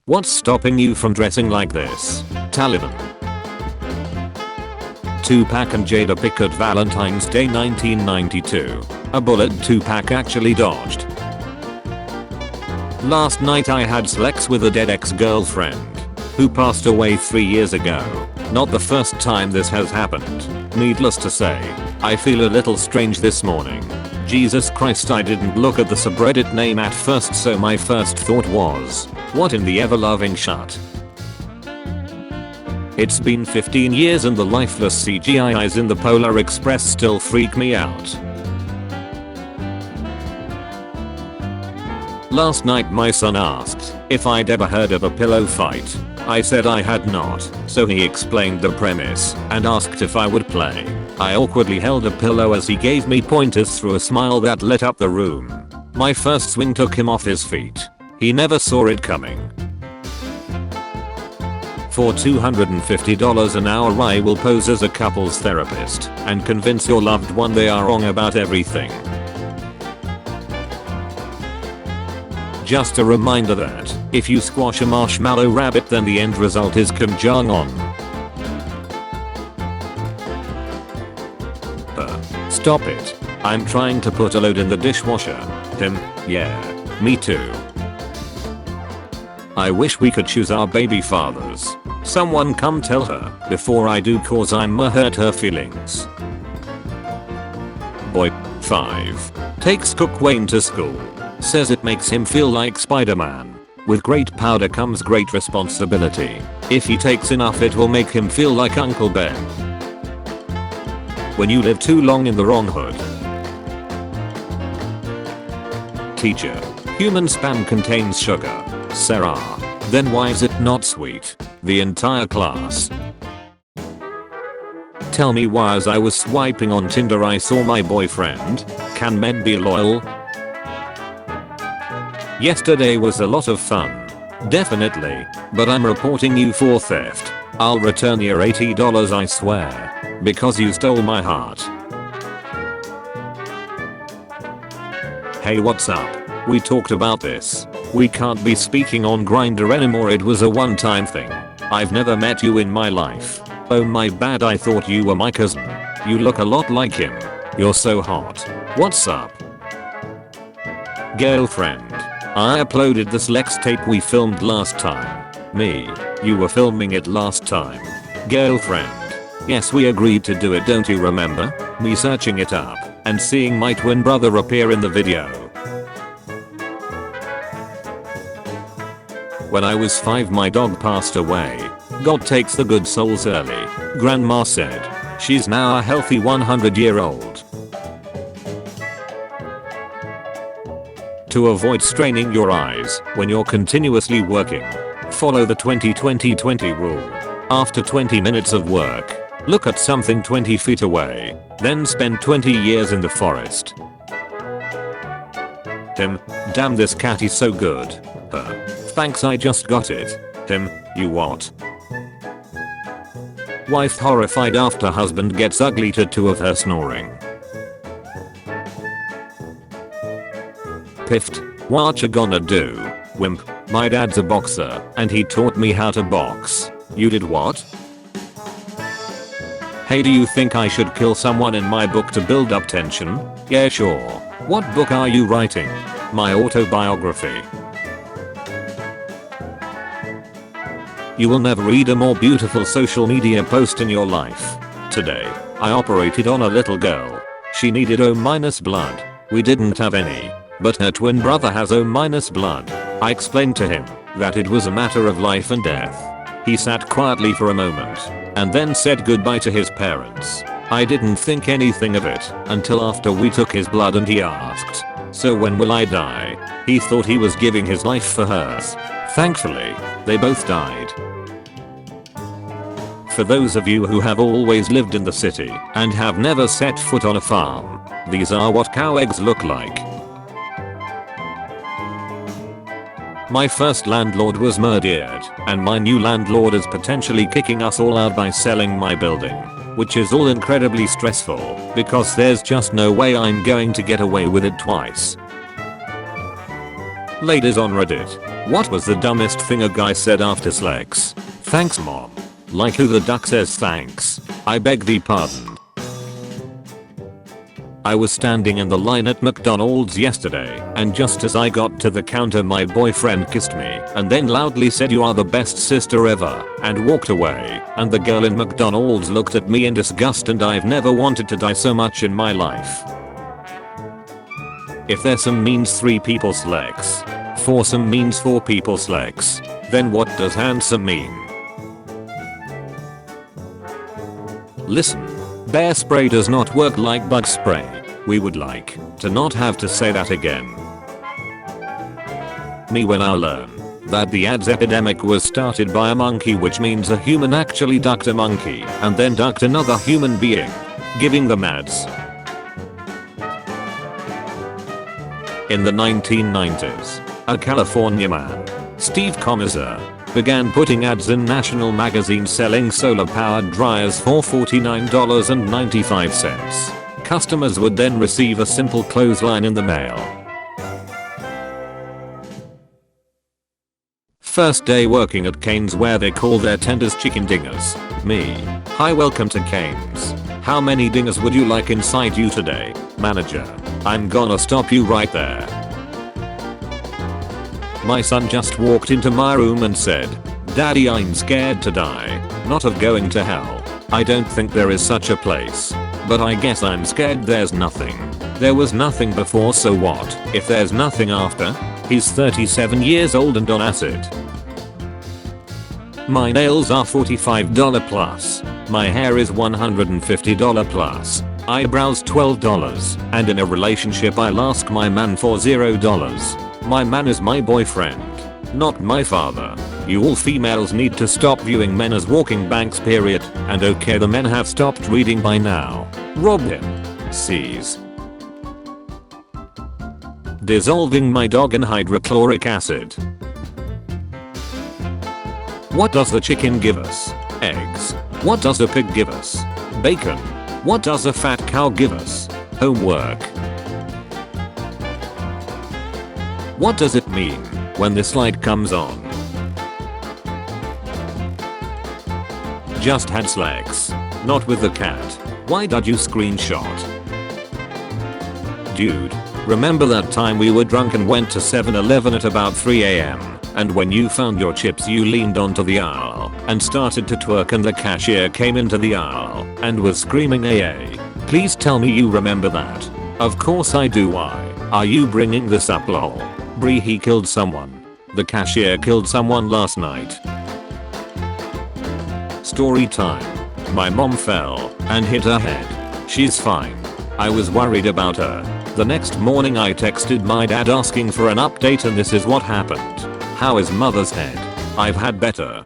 What's stopping you from dressing like this? Taliban. Tupac and Jada Pickett Valentine's Day 1992. A bullet Tupac actually dodged. Last night I had sex with a dead ex-girlfriend who passed away 3 years ago. Not the first time this has happened. Needless to say, I feel a little strange this morning. Jesus Christ, I didn't look at the subreddit name at first, so my first thought was, what in the ever-loving shut? It's been 15 years and the lifeless CGI eyes in the Polar Express still freak me out. Last night my son asked if I'd ever heard of a pillow fight. I said I had not, so he explained the premise and asked if I would play. I awkwardly held a pillow as he gave me pointers through a smile that lit up the room. My first swing took him off his feet. He never saw it coming. For $250 an hour I will pose as a couples therapist and convince your loved one they are wrong about everything. Just a reminder that if you squash a marshmallow rabbit then the end result is Kim Jong-un. Stop it. I'm trying to put a load in the dishwasher. Yeah, me too. I wish we could choose our baby fathers. Someone come tell her before I do, cause I'ma hurt her feelings. Boy 5 takes Cook Wayne to school. Says it makes him feel like Spider-Man. With great power comes great responsibility. If he takes enough it will make him feel like Uncle Ben. When you live too long in the wrong hood. Teacher. Human spam contains sugar. Sarah. Then why is it not sweet? The entire class. Tell me why as I was swiping on Tinder I saw my boyfriend. Can men be loyal? Yesterday was a lot of fun. Definitely. But I'm reporting you for theft. I'll return your $80 I swear. Because you stole my heart. Hey, what's up? We talked about this. We can't be speaking on Grindr anymore, it was a one-time thing. I've never met you in my life. Oh my bad, I thought you were my cousin. You look a lot like him. You're so hot. What's up? Girlfriend. I uploaded this Lex tape we filmed last time. Me. You were filming it last time. Girlfriend. Yes, we agreed to do it, don't you remember? Me searching it up and seeing my twin brother appear in the video. When I was 5 my dog passed away. God takes the good souls early. Grandma said. She's now a healthy 100-year-old. To avoid straining your eyes when you're continuously working, follow the 20-20-20 rule. After 20 minutes of work, look at something 20 feet away, then spend 20 years in the forest. Damn, this cat is so good. Thanks, I just got it. You what? Wife horrified after husband gets ugly to 2 of her snoring. Piffed. What you gonna do? Wimp. My dad's a boxer and he taught me how to box. You did what? Hey, do you think I should kill someone in my book to build up tension? Yeah, sure. What book are you writing? My autobiography. You will never read a more beautiful social media post in your life. Today, I operated on a little girl. She needed O- blood. We didn't have any. But her twin brother has O- blood. I explained to him that it was a matter of life and death. He sat quietly for a moment and then said goodbye to his parents. I didn't think anything of it until after we took his blood and he asked, "So when will I die?" He thought he was giving his life for hers. Thankfully, they both died. For those of you who have always lived in the city and have never set foot on a farm, these are what cow eggs look like. My first landlord was murdered, and my new landlord is potentially kicking us all out by selling my building, which is all incredibly stressful because there's just no way I'm going to get away with it twice. Ladies on Reddit. What was the dumbest thing a guy said after sex? Thanks mom. Like who the duck says thanks. I beg thee pardon. I was standing in the line at McDonald's yesterday, and just as I got to the counter my boyfriend kissed me and then loudly said you are the best sister ever and walked away, and the girl in McDonald's looked at me in disgust, and I've never wanted to die so much in my life. If there's means 3 people's legs, foursome means 4 people's legs, then what does handsome mean? Listen. Bear spray does not work like bug spray. We would like to not have to say that again. Me when I learn that the AIDS epidemic was started by a monkey, which means a human actually ducked a monkey and then ducked another human being, giving them AIDS. In the 1990s, a California man, Steve Comizer, began putting ads in national magazines selling solar-powered dryers for $49.95. Customers would then receive a simple clothesline in the mail. First day working at Cane's, where they call their tenders chicken dingers. Me. Hi, welcome to Cane's. How many dingers would you like inside you today? Manager. I'm gonna stop you right there. My son just walked into my room and said, "Daddy, I'm scared to die, not of going to hell. I don't think there is such a place. But I guess I'm scared there's nothing. There was nothing before, so what if there's nothing after?" He's 37 years old and on acid. My nails are $45 plus. My hair is $150 plus. Eyebrows $12. And in a relationship I'll ask my man for $0. My man is my boyfriend, not my father. You all females need to stop viewing men as walking banks, period. And okay, the men have stopped reading by now. Rob him. Seize. Dissolving my dog in hydrochloric acid. What does the chicken give us? Eggs. What does a pig give us? Bacon. What does a fat cow give us? Homework. What does it mean when this light comes on? Just had sex. Not with the cat. Why did you screenshot? Dude, remember that time we were drunk and went to 7-Eleven at about 3 AM? And when you found your chips you leaned onto the aisle and started to twerk, and the cashier came into the aisle and was screaming AA. Please tell me you remember that. Of course I do. Why are you bringing this up, lol? Bree, he killed someone. The cashier killed someone last night. Story time. My mom fell and hit her head. She's fine. I was worried about her. The next morning I texted my dad asking for an update, and this is what happened. How is mother's head? I've had better.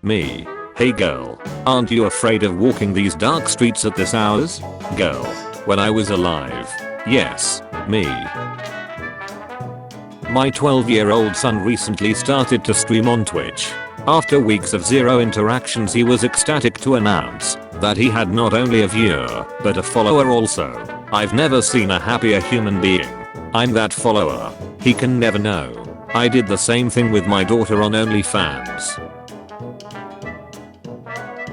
Me. Hey girl, aren't you afraid of walking these dark streets at this hours? Girl. When I was alive. Yes, me. My 12-year-old son recently started to stream on Twitch. After weeks of zero interactions, he was ecstatic to announce that he had not only a viewer, but a follower also. I've never seen a happier human being. I'm that follower. He can never know. I did the same thing with my daughter on OnlyFans.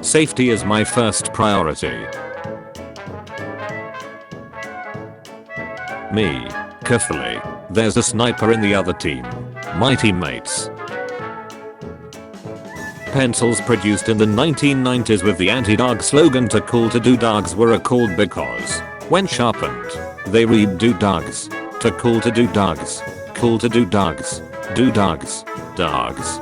Safety is my first priority. Me. Carefully. There's a sniper in the other team. My teammates. Pencils produced in the 1990s with the anti-dog slogan "Too cool to do." Dogs were called because, when sharpened, they read "do dogs." Too cool to do dogs. Cool to do dogs. Do dogs. Dogs.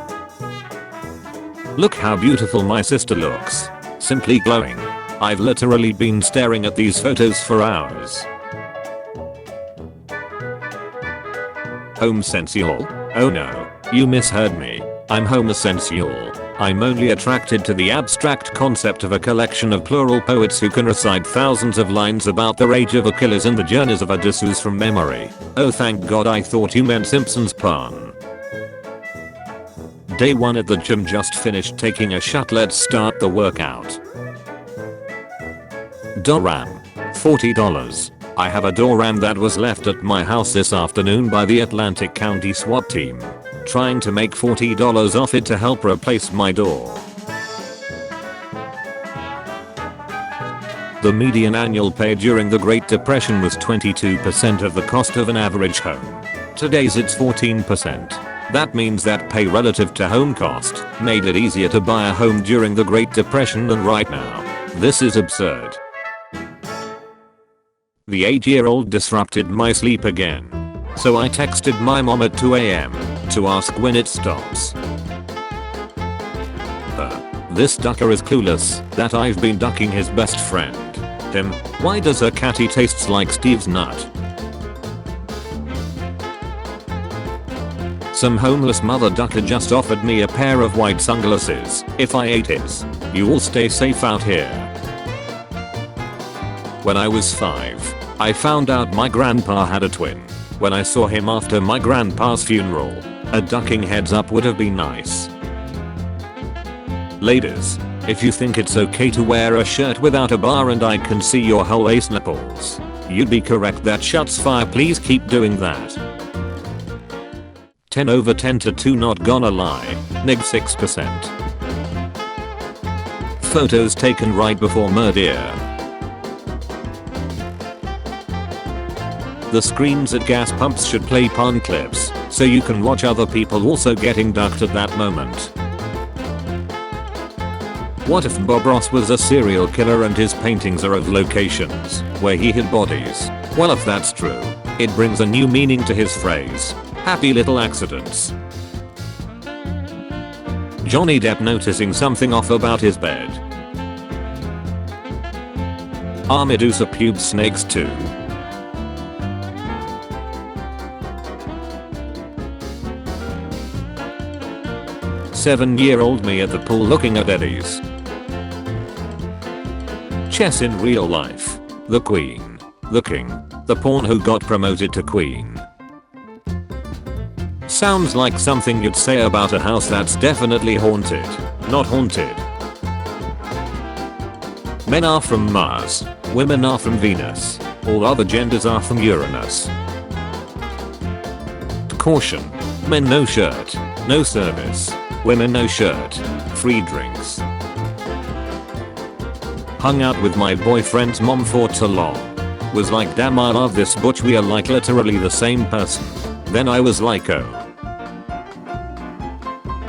Look how beautiful my sister looks. Simply glowing. I've literally been staring at these photos for hours. Homosexual? Oh no, you misheard me. I'm homosexual. I'm only attracted to the abstract concept of a collection of plural poets who can recite thousands of lines about the rage of Achilles and the journeys of Odysseus from memory. Oh thank God, I thought you meant Simpsons pun. Day 1 at the gym, just finished taking a shot, let's start the workout. RAM. $40. I have a door ram that was left at my house this afternoon by the Atlantic County SWAT team. Trying to make $40 off it to help replace my door. The median annual pay during the Great Depression was 22% of the cost of an average home. Today's it's 14%. That means that pay relative to home cost made it easier to buy a home during the Great Depression than right now. This is absurd. The 8-year-old disrupted my sleep again. So I texted my mom at 2 AM to ask when it stops. This ducker is clueless that I've been ducking his best friend. Him, why does her catty tastes like Steve's nut? Some homeless mother ducker just offered me a pair of white sunglasses if I ate his. You all stay safe out here. When I was 5, I found out my grandpa had a twin. When I saw him after my grandpa's funeral, a ducking heads up would have been nice. Ladies, if you think it's okay to wear a shirt without a bar and I can see your whole ace nipples, you'd be correct. That shots fire. Please keep doing that. 10/10 to 2 not gonna lie, neg 6%. Photos taken right before murder. The screens at gas pumps should play pun clips, so you can watch other people also getting ducked at that moment. What if Bob Ross was a serial killer and his paintings are of locations where he hid bodies? Well, if that's true, it brings a new meaning to his phrase, happy little accidents. Johnny Depp noticing something off about his bed. Are Medusa pube snakes too? Seven-year-old me at the pool looking at eddies. Chess in real life. The queen. The king. The pawn who got promoted to queen. Sounds like something you'd say about a house that's definitely haunted. Not haunted. Men are from Mars. Women are from Venus. All other genders are from Uranus. Caution. Men no shirt. No service. Women no shirt. Free drinks. Hung out with my boyfriend's mom for too long. Was like, damn, I love this butch, we are like literally the same person. Then I was like, oh.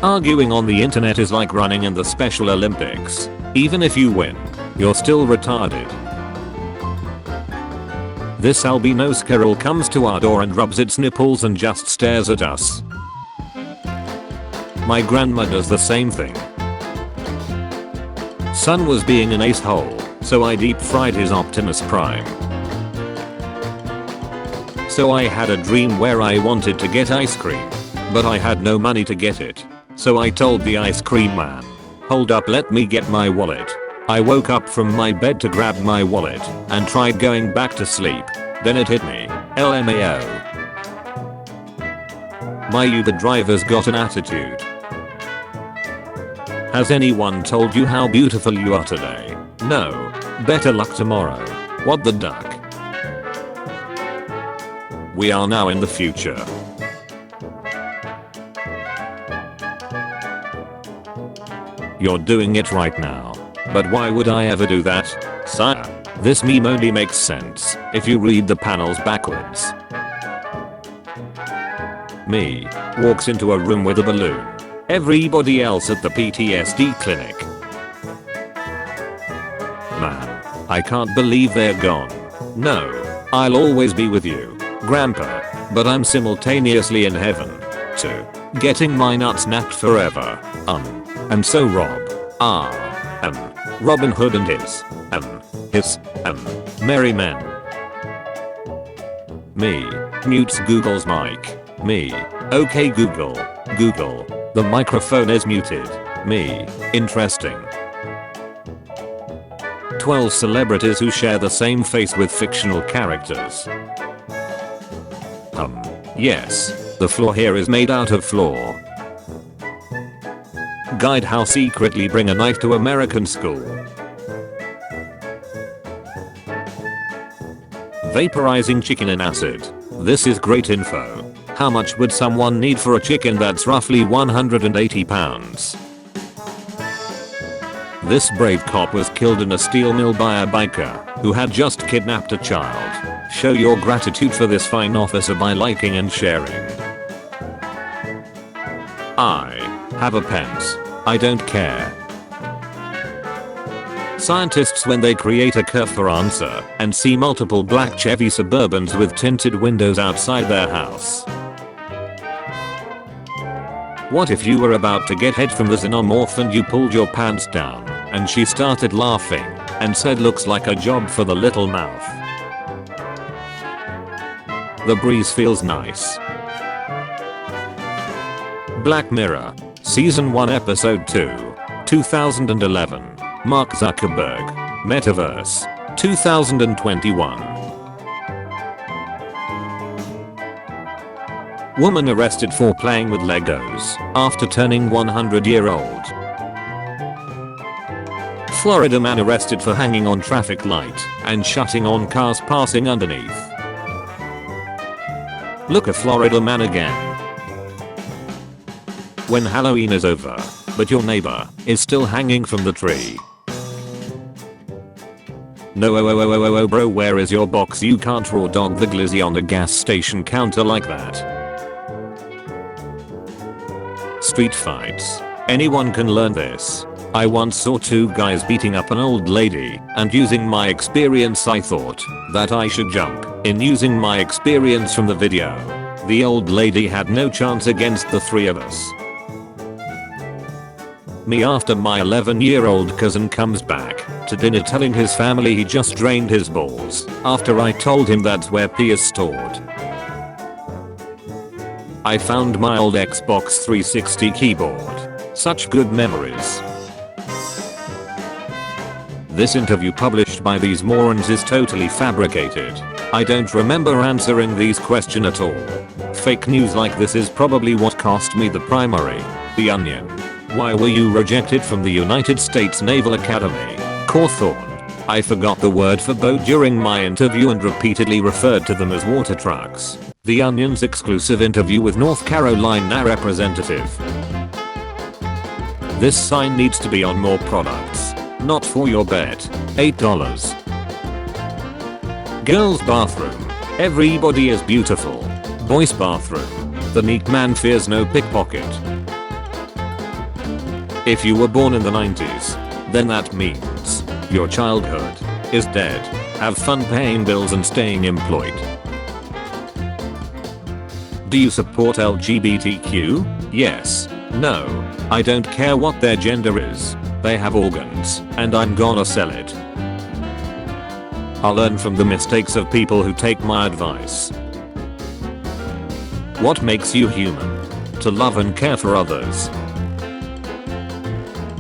Arguing on the internet is like running in the Special Olympics. Even if you win, you're still retarded. This albino squirrel comes to our door and rubs its nipples and just stares at us. My grandma does the same thing. Son was being an ace-hole, so I deep fried his Optimus Prime. So I had a dream where I wanted to get ice cream, but I had no money to get it. So I told the ice cream man, hold up, let me get my wallet. I woke up from my bed to grab my wallet and tried going back to sleep. Then it hit me. LMAO. My Uber driver's got an attitude. Has anyone told you how beautiful you are today? No. Better luck tomorrow. What the duck? We are now in the future. You're doing it right now. But why would I ever do that, sire? This meme only makes sense if you read the panels backwards. Me walks into a room with a balloon. Everybody else at the PTSD clinic. Man, I can't believe they're gone. No, I'll always be with you, Grandpa, but I'm simultaneously in heaven, too, getting my nuts snapped forever. And so Rob. Robin Hood and his merry men. Me mutes Google's mic. Me. Okay Google. The microphone is muted. Me. Interesting. 12 celebrities who share the same face with fictional characters. Yes. The floor here is made out of floor. Guide how secretly bring a knife to American school. Vaporizing chicken in acid. This is great info. How much would someone need for a chicken that's roughly 180 pounds? This brave cop was killed in a steel mill by a biker who had just kidnapped a child. Show your gratitude for this fine officer by liking and sharing. I have a pence. I don't care. Scientists when they create a curve for answer and see multiple black Chevy Suburbans with tinted windows outside their house. What if you were about to get head from the xenomorph and you pulled your pants down and she started laughing and said looks like a job for the little mouth. The breeze feels nice. Black Mirror. Season 1 Episode 2. 2011. Mark Zuckerberg. Metaverse. 2021. Woman arrested for playing with Legos after turning 100-year-old. Florida man arrested for hanging on traffic light and shutting on cars passing underneath. Look a Florida man again. When Halloween is over, but your neighbor is still hanging from the tree. No oh bro, where is your box? You can't raw dog the glizzy on the gas station counter like that. Street fights. Anyone can learn this. I once saw two guys beating up an old lady, and using my experience I thought that I should jump in using my experience from the video. The old lady had no chance against the three of us. Me after my 11-year-old cousin comes back to dinner telling his family he just drained his balls after I told him that's where pee is stored. I found my old Xbox 360 keyboard. Such good memories. This interview published by these morons is totally fabricated. I don't remember answering these questions at all. Fake news like this is probably what cost me the primary. The Onion. Why were you rejected from the United States Naval Academy? Cawthorn. I forgot the word for boat during my interview and repeatedly referred to them as water trucks. The Onion's exclusive interview with North Carolina representative. This sign needs to be on more products. Not for your bet. $8. Girls' bathroom. Everybody is beautiful. Boys' bathroom. The meek man fears no pickpocket. If you were born in the 90s, then that means your childhood is dead. Have fun paying bills and staying employed. Do you support LGBTQ? Yes. No. I don't care what their gender is. They have organs, and I'm gonna sell it. I'll learn from the mistakes of people who take my advice. What makes you human? To love and care for others.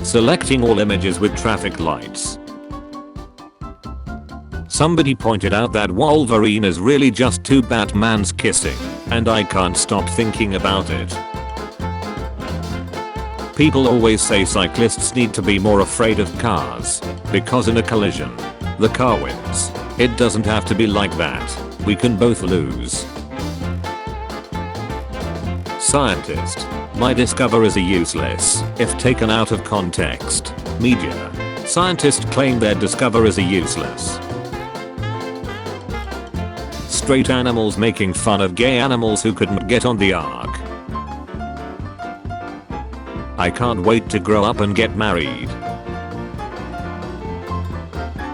Selecting all images with traffic lights. Somebody pointed out that Wolverine is really just two Batmans kissing, and I can't stop thinking about it. People always say cyclists need to be more afraid of cars, because in a collision, the car wins. It doesn't have to be like that. We can both lose. Scientist. My discoveries are useless if taken out of context. Media. Scientists claim their discoveries are useless. Straight animals making fun of gay animals who couldn't get on the ark. I can't wait to grow up and get married.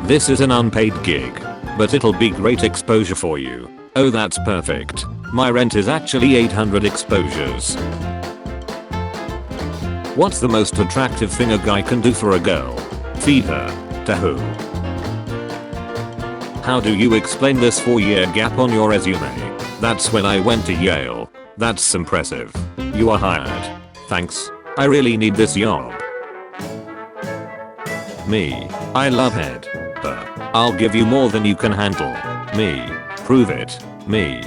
This is an unpaid gig, but it'll be great exposure for you. Oh, that's perfect. My rent is actually 800 exposures. What's the most attractive thing a guy can do for a girl? Feed her. To who? How do you explain this 4-year gap on your resume? That's when I went to Yale. That's impressive. You are hired. Thanks. I really need this job. Me. I love head. I'll give you more than you can handle. Me. Prove it. Me.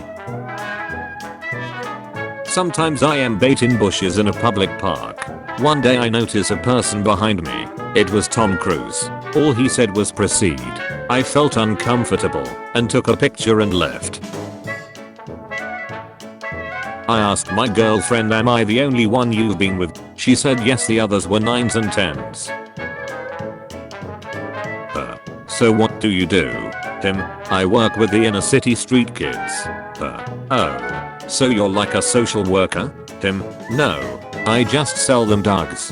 Sometimes I am bait in bushes in a public park. One day I notice a person behind me. It was Tom Cruise. All he said was proceed. I felt uncomfortable and took a picture and left. I asked my girlfriend, am I the only one you've been with? She said yes, the others were 9s and 10s. So what do you do? Him, I work with the inner city street kids. Oh. So you're like a social worker? Him, no. I just sell them drugs.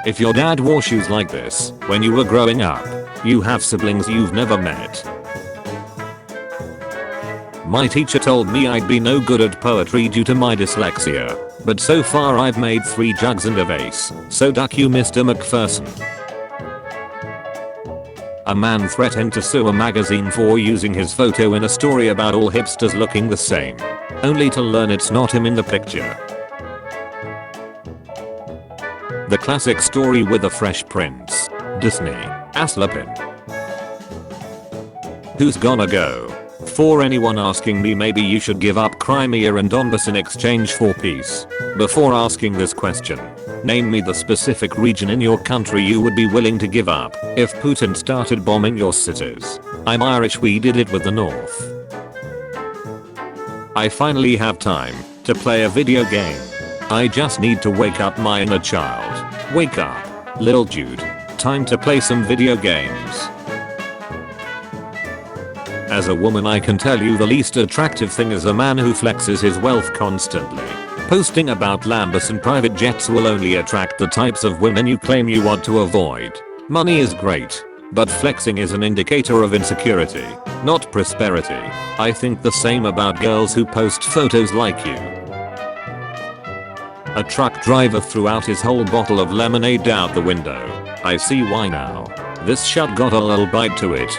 If your dad wore shoes like this when you were growing up, you have siblings you've never met. My teacher told me I'd be no good at poetry due to my dyslexia, but so far I've made 3 jugs and a vase, so duck you, Mr. McPherson. A man threatened to sue a magazine for using his photo in a story about all hipsters looking the same, only to learn it's not him in the picture. The classic story with the Fresh Prince. Disney. Aslapin. Who's gonna go? For anyone asking me, maybe you should give up Crimea and Donbas in exchange for peace. Before asking this question, name me the specific region in your country you would be willing to give up if Putin started bombing your cities. I'm Irish, we did it with the North. I finally have time to play a video game. I just need to wake up my inner child. Wake up, little Jude. Time to play some video games. As a woman, I can tell you the least attractive thing is a man who flexes his wealth constantly. Posting about Lambos and private jets will only attract the types of women you claim you want to avoid. Money is great, but flexing is an indicator of insecurity, not prosperity. I think the same about girls who post photos like you. A truck driver threw out his whole bottle of lemonade out the window. I see why now. This shut got a little bite to it.